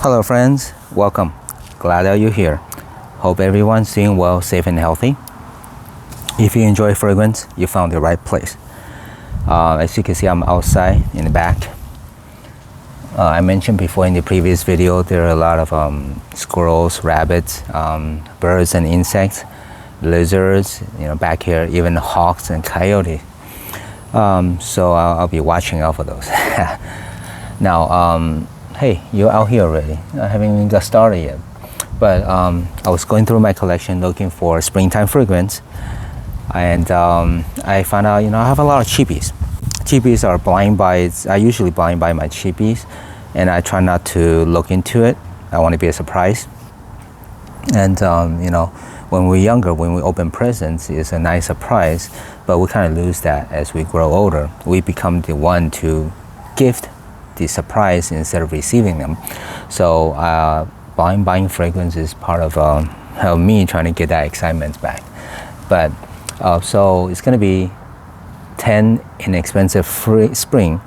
Hello friends, welcome. Glad that you're here. Hope everyone's doing well, safe and healthy. If you enjoy fragrance, you found the right place. As you can see, I'm outside in the back. I mentioned before in the previous video, there are a lot of squirrels, rabbits, birds and insects, lizards, back here, even hawks and coyotes. So I'll be watching out for those. Now, hey, you're out here already. I haven't even got started yet. But I was going through my collection looking for springtime fragrance. And I found out, I have a lot of cheapies. Cheapies are blind buys. I usually blind buy my cheapies. And I try not to look into it. I want to be a surprise. And, when we're younger, when we open presents, it's a nice surprise. But we kind of lose that as we grow older. We become the one to gift the surprise instead of receiving them. So blind buying fragrance is part of me trying to get that excitement back. But so it's going to be 10 inexpensive spring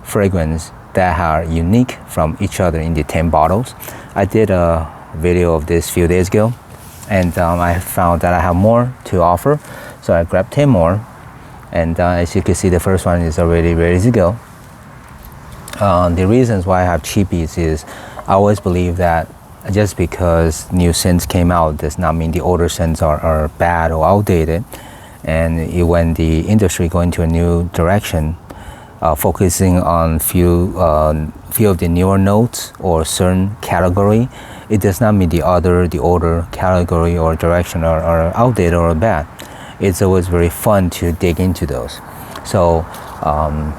fragrance that are unique from each other in the 10 bottles. I did a video of this a few days ago, and I found that I have more to offer. So I grabbed 10 more, and as you can see, the first one is already ready to go. The reasons why I have cheapies is I always believe that just because new scents came out does not mean the older scents are bad or outdated. And when the industry go into a new direction, focusing on few of the newer notes or certain category, it does not mean the older category or direction are outdated or bad. It's always very fun to dig into those. So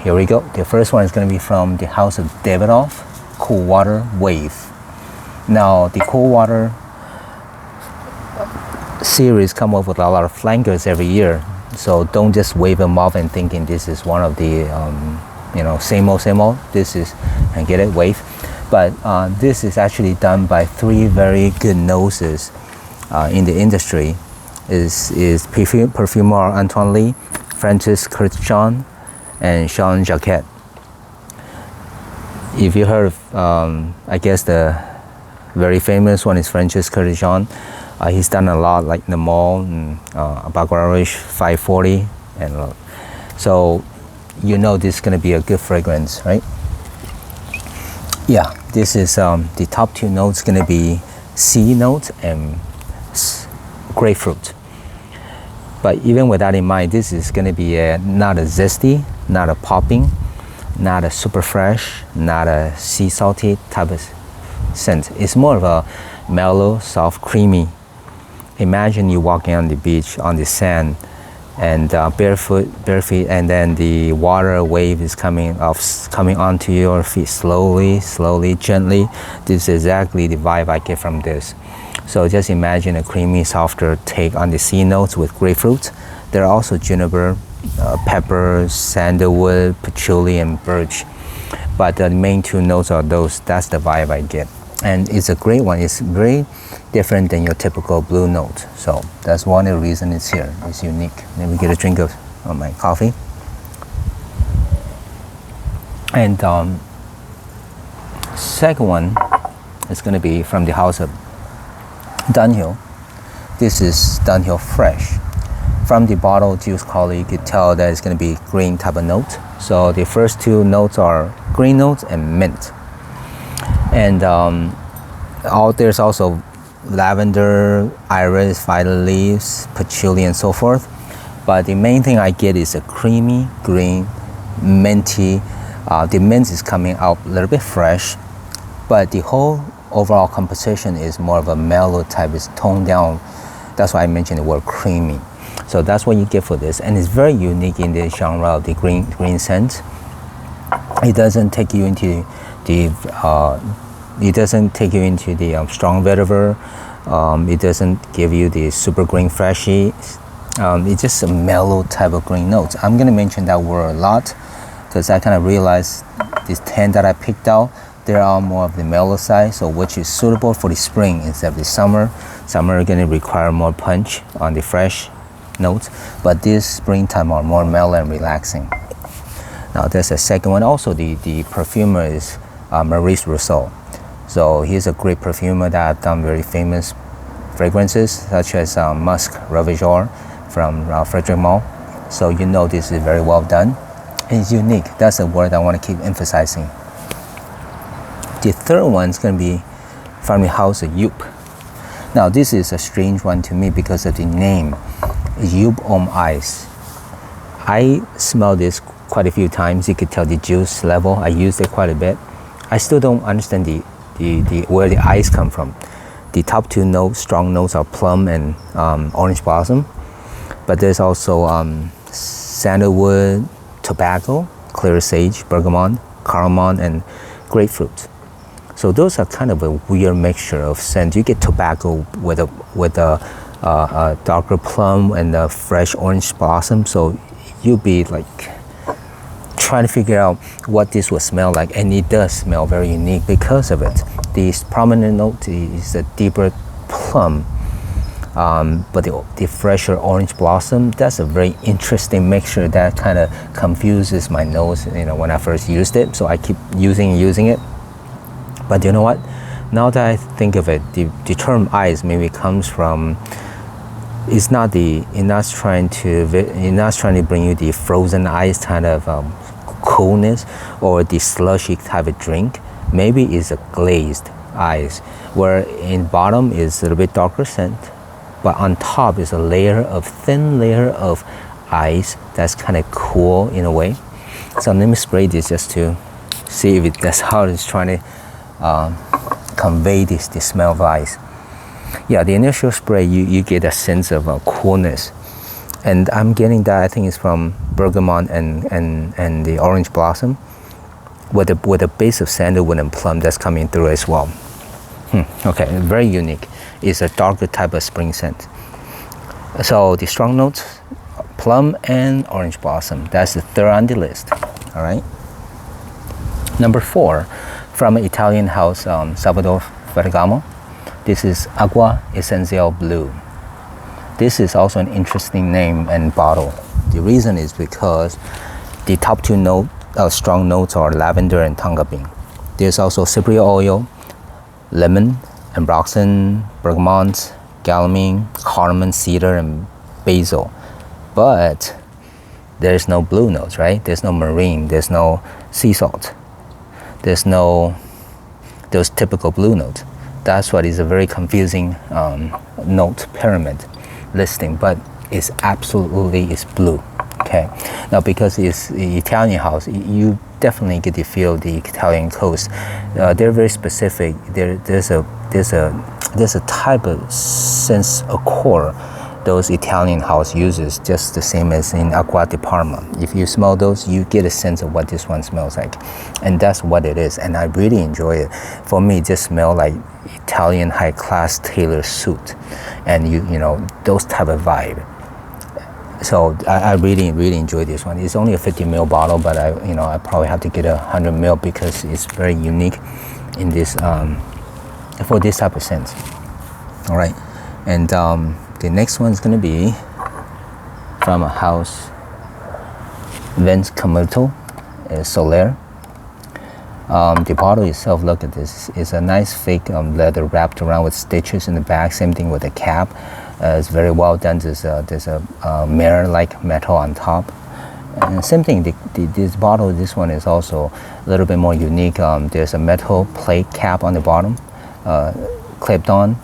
here we go. The first one is going to be from the House of Davidoff, Cool Water Wave. Now the Cool Water series come up with a lot of flankers every year. So don't just wave them off and thinking this is one of the same old. This is, and get it, wave. But this is actually done by 3 very good noses in the industry. Is perfumer Antoine Lee, Francis Kurkdjian, and Jean Jacquet. If you heard of, I guess the very famous one is Francis Kurkdjian. He's done a lot like the Mall and Baccarat 540, and so this is going to be a good fragrance, right? Yeah, this is the top 2 notes going to be C notes and grapefruit. But even with that in mind, this is going to be not a zesty, not a popping, not a super fresh, not a sea salty type of scent. It's more of a mellow, soft, creamy. Imagine you walking on the beach, on the sand, and bare feet, and then the water wave is coming onto your feet slowly, gently. This is exactly the vibe I get from this. So just imagine a creamy, softer take on the C notes with grapefruit. There are also juniper, peppers, sandalwood, patchouli, and birch. But the main 2 notes are those. That's the vibe I get. And it's a great one. It's very different than your typical blue note. So that's one of the reasons it's here. It's unique. Let me get a drink of my coffee. And second one is going to be from the House of Dunhill. This is Dunhill Fresh. From the bottle juice color, you could tell that it's going to be green type of note. So the first 2 notes are green notes and mint. And there's also lavender, iris, violet leaves, patchouli, and so forth. But the main thing I get is a creamy, green, minty. The mint is coming out a little bit fresh, but the whole overall composition is more of a mellow type. It's toned down. That's why I mentioned the word creamy. So that's what you get for this, and it's very unique in the genre of the green scent. It doesn't take you into the strong vetiver. It doesn't give you the super green freshy. It's just a mellow type of green notes. I'm gonna mention that word a lot because I kind of realized these 10 that I picked out, they're all more of the mellow side, so which is suitable for the spring instead of the summer. Summer are gonna require more punch on the fresh notes, but this springtime are more mellow and relaxing. Now there's a second one also. The perfumer is Maurice Rousseau. So he's a great perfumer that have done very famous fragrances such as Musk Ravageur from Frederic Malle. So you know this is very well done. It's unique. That's a word I want to keep emphasizing. The third one is going to be from the house of Joop. Now this is a strange one to me because of the name, Joop Homme Ice. I smelled this quite a few times. You could tell the juice level. I used it quite a bit. I still don't understand where the ice come from. The top two notes, strong notes, are plum and orange blossom, but there's also sandalwood, tobacco, clear sage, bergamot, cardamom, and grapefruit. So those are kind of a weird mixture of scents. You get tobacco with a darker plum and a fresh orange blossom. So you'll be like trying to figure out what this will smell like, and it does smell very unique because of it. The prominent note is a deeper plum, but the fresher orange blossom, that's a very interesting mixture that kind of confuses my nose, when I first used it. So I keep using it. But you know what? Now that I think of it, the term ice maybe comes from, it's not trying to bring you the frozen ice kind of coolness or the slushy type of drink. Maybe it's a glazed ice, where in bottom is a little bit darker scent, but on top is a thin layer of ice that's kind of cool in a way. So let me spray this just to see if that's how it's trying to convey the smell of ice. Yeah, the initial spray, you get a sense of coolness, and I'm getting that. I think it's from bergamot and the orange blossom, with a base of sandalwood and plum that's coming through as well. Okay, very unique. It's a darker type of spring scent. So the strong notes, plum and orange blossom. That's the third on the list. All right. Number 4, from an Italian house, Salvatore Ferragamo. This is Acqua Essenziale Blue. This is also an interesting name and bottle. The reason is because the top two strong notes are lavender and tonka bean. There's also cypriot oil, lemon, ambroxan, bergamot, galamine, cardamom, cedar, and basil. But there's no blue notes, right? There's no marine, there's no sea salt, there's no those typical blue notes. That's what is a very confusing note pyramid listing, but it's blue. Okay, now because it's the Italian house, you definitely get to feel the Italian coast. They're very specific. There's a type of sense of core those Italian house uses, just the same as in Acqua di Parma. If you smell those, you get a sense of what this one smells like, and that's what it is. And I really enjoy it. For me, it just smells like Italian high-class tailor suit, and you know those type of vibe. So I really enjoy this one. It's only a 50 ml bottle, but I probably have to get a 100 ml because it's very unique in this for this type of scent. All right, and the next one is going to be from a house, Vence Commercial Solaire. The bottle itself, look at this, is a nice fake leather wrapped around with stitches in the back. Same thing with the cap. It's very well done. There's a mirror-like metal on top. And same thing, this bottle, this one is also a little bit more unique. There's a metal plate cap on the bottom, clipped on,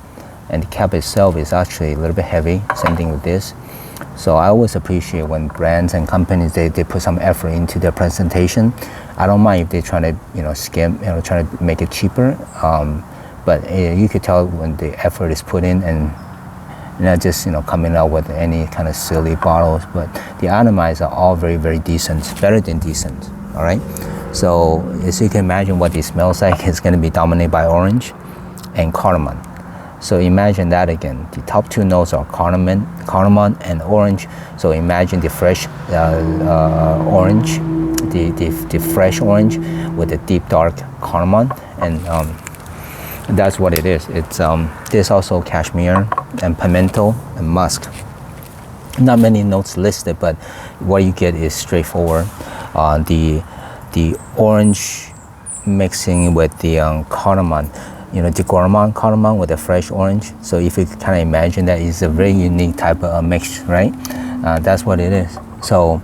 and the cap itself is actually a little bit heavy. Same thing with this. So I always appreciate when brands and companies, they put some effort into their presentation. I don't mind if they try to skim, try to make it cheaper. But you could tell when the effort is put in, and not just coming out with any kind of silly bottles. But the atomized are all very, very decent, better than decent. All right. So as you can imagine, what it smells like is going to be dominated by orange and cardamom. So imagine that again. The top two notes are cardamom and orange. So imagine the fresh orange, the fresh orange with the deep dark cardamom, and that's what it is. It's there's also cashmere and pimento and musk. Not many notes listed, but what you get is straightforward. The orange mixing with the cardamom the gourmand cardamom with a fresh orange. So if you kind of imagine that, it's a very unique type of mix, right? That's what it is. So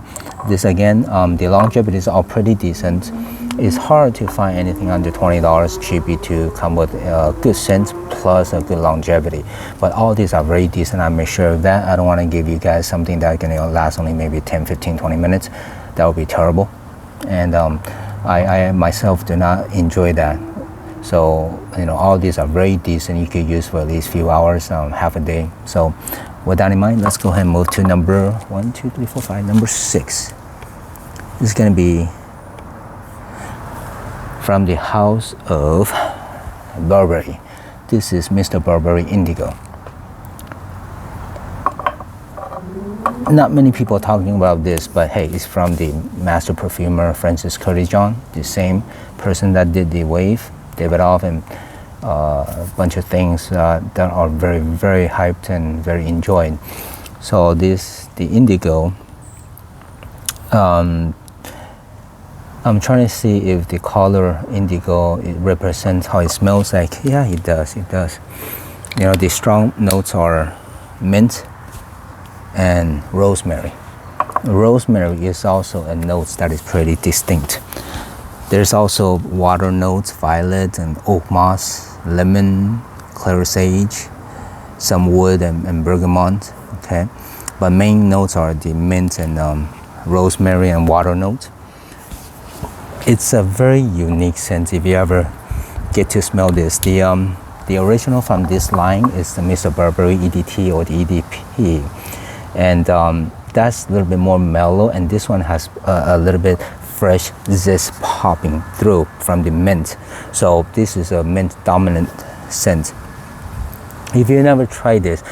this again, the longevity is all pretty decent. It's hard to find anything under $20 cheapy to come with a good scent plus a good longevity. But all these are very decent. I make sure of that. I don't want to give you guys something that can last only maybe 10, 15, 20 minutes. That would be terrible. And I myself do not enjoy that. So all these are very decent. You could use for at least few hours, half a day. So with that in mind, let's go ahead and move to number 6. This is going to be from the House of Burberry. This is Mr. Burberry Indigo. Not many people talking about this, but hey, it's from the master perfumer Francis Kurkdjian, the same person that did the Wave, Davidoff, and a bunch of things that are very, very hyped and very enjoyed. So the Indigo, I'm trying to see if the color indigo, it represents how it smells like. Yeah, it does. The strong notes are mint and rosemary. Rosemary is also a note that is pretty distinct. There's also water notes, violet and oak moss, lemon, clary sage, some wood and bergamot. Okay, but main notes are the mint and rosemary and water notes. It's a very unique scent if you ever get to smell this. The original from this line is the Mr. Burberry EDT or the EDP, and that's a little bit more mellow, and this one has a little bit fresh zest popping through from the mint. So this is a mint dominant scent. If you never tried this,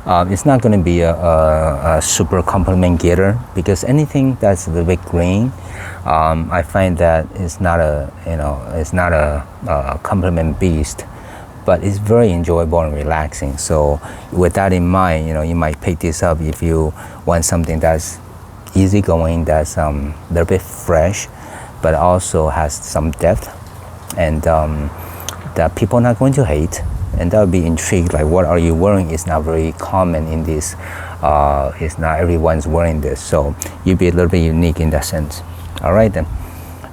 it's not going to be a super compliment getter, because anything that's a little bit green, I find that it's not a compliment beast, but it's very enjoyable and relaxing. So with that in mind, you might pick this up if you want something that's easygoing, that's a little bit fresh, but also has some depth, and that people are not going to hate. And they'll be intrigued, like, what are you wearing? It's not very common in this. It's not everyone's wearing this, so you'll be a little bit unique in that sense. All right, then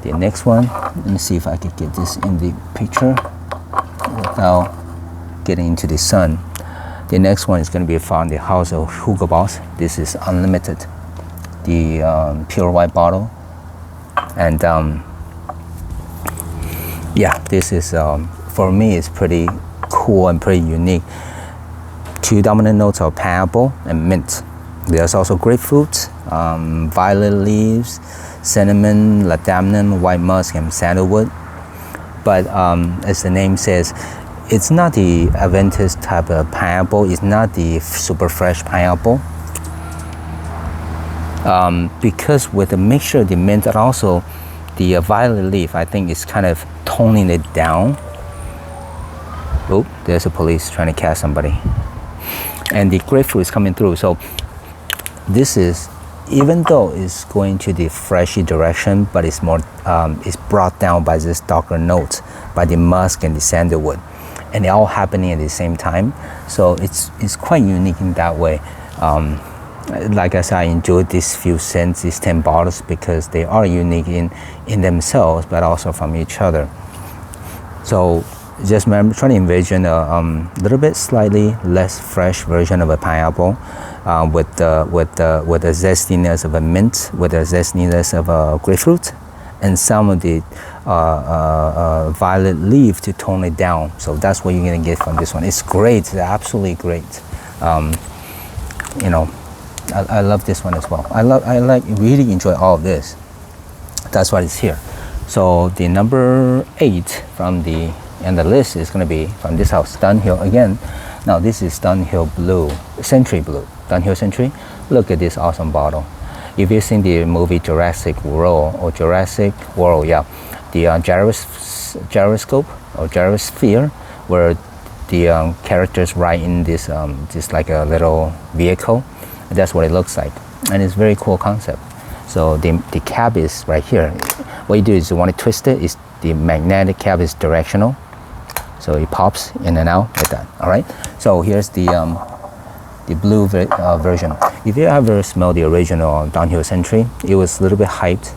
the next one, let me see if I could get this in the picture without getting into the sun. The next one is going to be from the House of Hugo Boss. This is Unlimited, the pure white bottle, and yeah, this is for me, it's pretty cool and pretty unique. Two dominant notes are pineapple and mint. There's also grapefruit, violet leaves, cinnamon, ladamnon, white musk, and sandalwood. But as the name says, it's not the Aventus type of pineapple. It's not the super fresh pineapple. Because with the mixture of the mint and also the violet leaf, I think it's kind of toning it down. Oh, there's a police trying to catch somebody. And the grapefruit is coming through. So this is, even though it's going to the freshy direction, but it's more, it's brought down by this darker notes, by the musk and the sandalwood, and they're all happening at the same time. So it's quite unique in that way. Like I said, I enjoyed these few scents, these 10 bottles, because they are unique in themselves, but also from each other. So just remember, trying to envision a little bit slightly less fresh version of a pineapple, with the zestiness of a mint, with the zestiness of a grapefruit, and some of the violet leaf to tone it down. So that's what you're gonna get from this one. It's great, it's absolutely great. I love this one as well. I really enjoy all of this. That's why it's here. So the number 8 from the list is going to be from this house, Dunhill again. Now this is Dunhill Blue, Century Blue, Dunhill Century. Look at this awesome bottle. If you've seen the movie Jurassic World, yeah, the gyroscope or gyrosphere, where the characters ride in this just like a little vehicle, that's what it looks like, and it's a very cool concept. So the cap is right here. What you do is you want to twist it. The magnetic cap is directional, So it pops in and out like that. All right. So here's the blue version. If you ever smell the original Downhill Century, it was a little bit hyped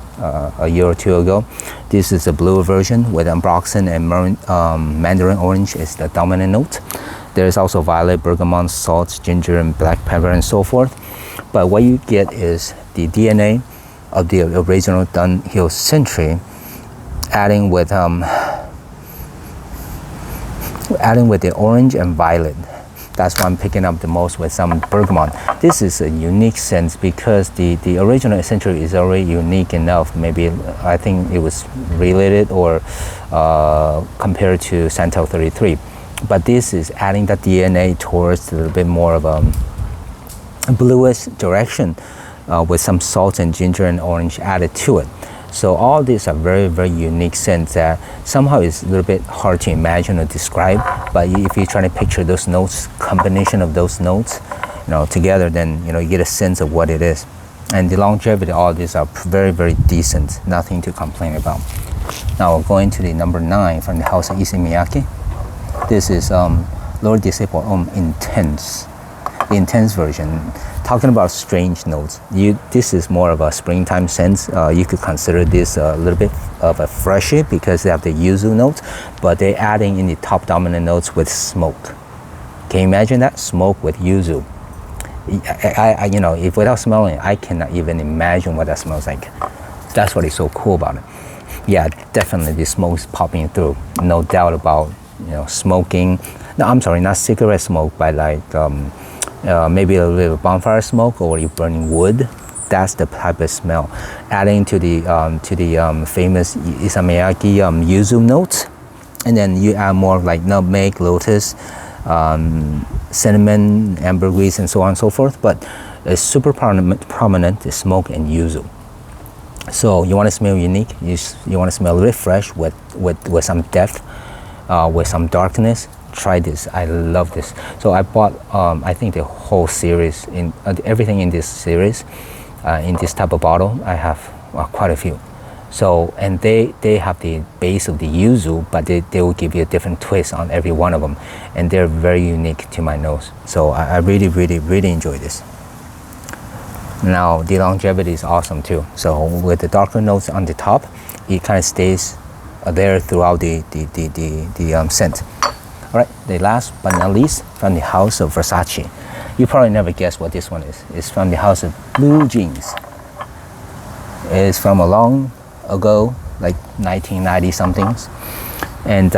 a year or two ago. This is the blue version with ambroxan and mandarin orange is the dominant note. There's also violet, bergamot, salt, ginger, and black pepper, and so forth. But what you get is the DNA of the original Downhill Century, adding with the orange and violet. That's what I'm picking up the most with some bergamot. This is a unique scent because the original Century is already unique enough. Maybe I think it was related or compared to Santal 33. But this is adding the DNA towards a little bit more of a bluish direction with some salt and ginger and orange added to it. So all these are very, very unique scents that somehow is a little bit hard to imagine or describe. But if you try to picture those notes, combination of those notes, together, then you get a sense of what it is. And the longevity, all these are very, very decent. Nothing to complain about. Now going to the number 9 from the house of Issey Miyake. This is L'Or Disciple Intense, the intense version. Talking about strange notes, this is more of a springtime scent. You could consider this a little bit of a freshy because they have the yuzu notes, but they're adding in the top dominant notes with smoke. Can you imagine that? Smoke with yuzu. If without smelling it, I cannot even imagine what that smells like. That's what is so cool about it. Yeah, definitely the smoke's popping through. No doubt about smoking. No, I'm sorry, not cigarette smoke, but like maybe a little bonfire smoke or you're burning wood. That's the type of smell. Adding to the famous Issey Miyake yuzu notes, and then you add more like nutmeg, lotus, cinnamon, ambergris, and so on and so forth. But it's super prominent is smoke and yuzu. So you want to smell unique. You want to smell a little bit fresh with some depth, with some darkness. Try this. I love this. So I bought I think the whole series in everything in this series in this type of bottle. I have quite a few. So and they have the base of the yuzu, but they will give you a different twist on every one of them, and they're very unique to my nose. So I really, really, really enjoy this. Now the longevity is awesome too. So with the darker notes on the top, it kind of stays there throughout the scent. All right, the last but not least, from the house of Versace. You probably never guess what this one is. It's from the house of Blue Jeans. It's from a long ago, like 1990 somethings. And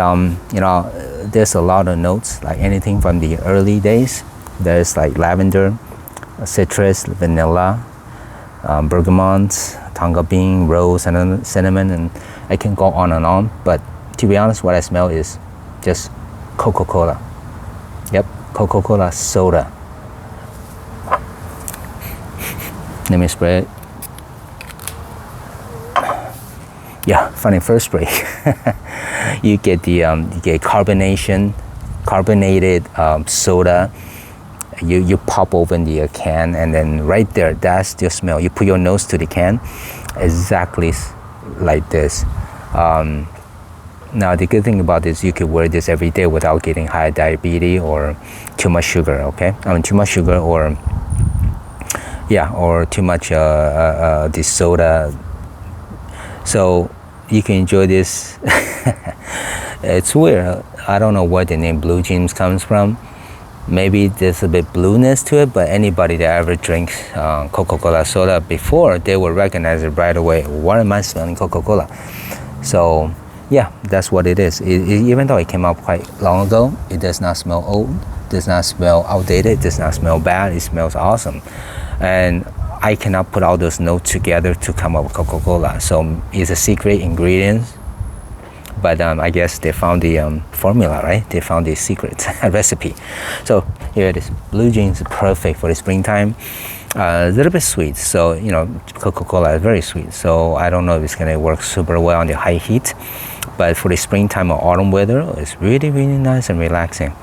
there's a lot of notes, like anything from the early days. There's like lavender, citrus, vanilla, bergamot, tonka bean, rose, and cinnamon, and I can go on and on. But to be honest, what I smell is just Coca-Cola. Yep, Coca-Cola soda. Let me spray it. Yeah, from the first spray, you get the carbonated soda. You pop open the can, and then right there, that's the smell. You put your nose to the can, exactly like this. Now the good thing about this, you could wear this every day without getting high diabetes or too much sugar. Okay, too much sugar or too much this soda. So you can enjoy this. It's weird. I don't know where the name Blue Jeans comes from. Maybe there's a bit blueness to it, but anybody that ever drinks Coca-Cola soda before, they will recognize it right away. Why am I smelling Coca-Cola? So yeah, that's what it is. Even though it came out quite long ago, it does not smell old, does not smell outdated, does not smell bad. It smells awesome. And I cannot put all those notes together to come up with Coca-Cola. So it's a secret ingredient. But I guess they found the formula, right? They found the secret recipe. So here it is. Blue Jeans is perfect for the springtime. A little bit sweet. So, Coca-Cola is very sweet. So I don't know if it's going to work super well on the high heat. But for the springtime or autumn weather, it's really, really nice and relaxing.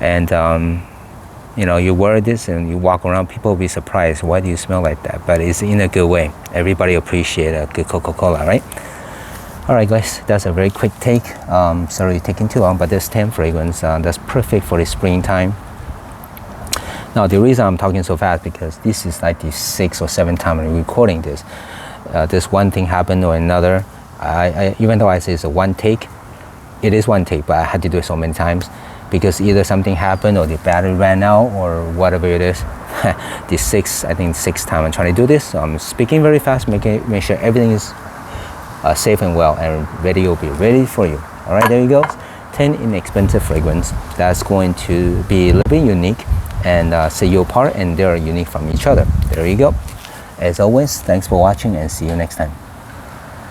And, you wear this and you walk around, people will be surprised. Why do you smell like that? But it's in a good way. Everybody appreciates a good Coca-Cola, right? Alright guys, that's a very quick take. Sorry taking too long, but this 10 fragrance, that's perfect for the springtime. Now the reason I'm talking so fast because this is like the 6th or 7th time I'm recording this. This one thing happened or another. Even though I say it's a one take, it is one take, but I had to do it so many times because either something happened or the battery ran out or whatever it is. The sixth time I'm trying to do this, so I'm speaking very fast, make sure everything is safe and well, and ready will be ready for you. All right, there you go. 10 inexpensive fragrance that's going to be a little bit unique and set you apart, and they're unique from each other. There you go. As always, thanks for watching and see you next time.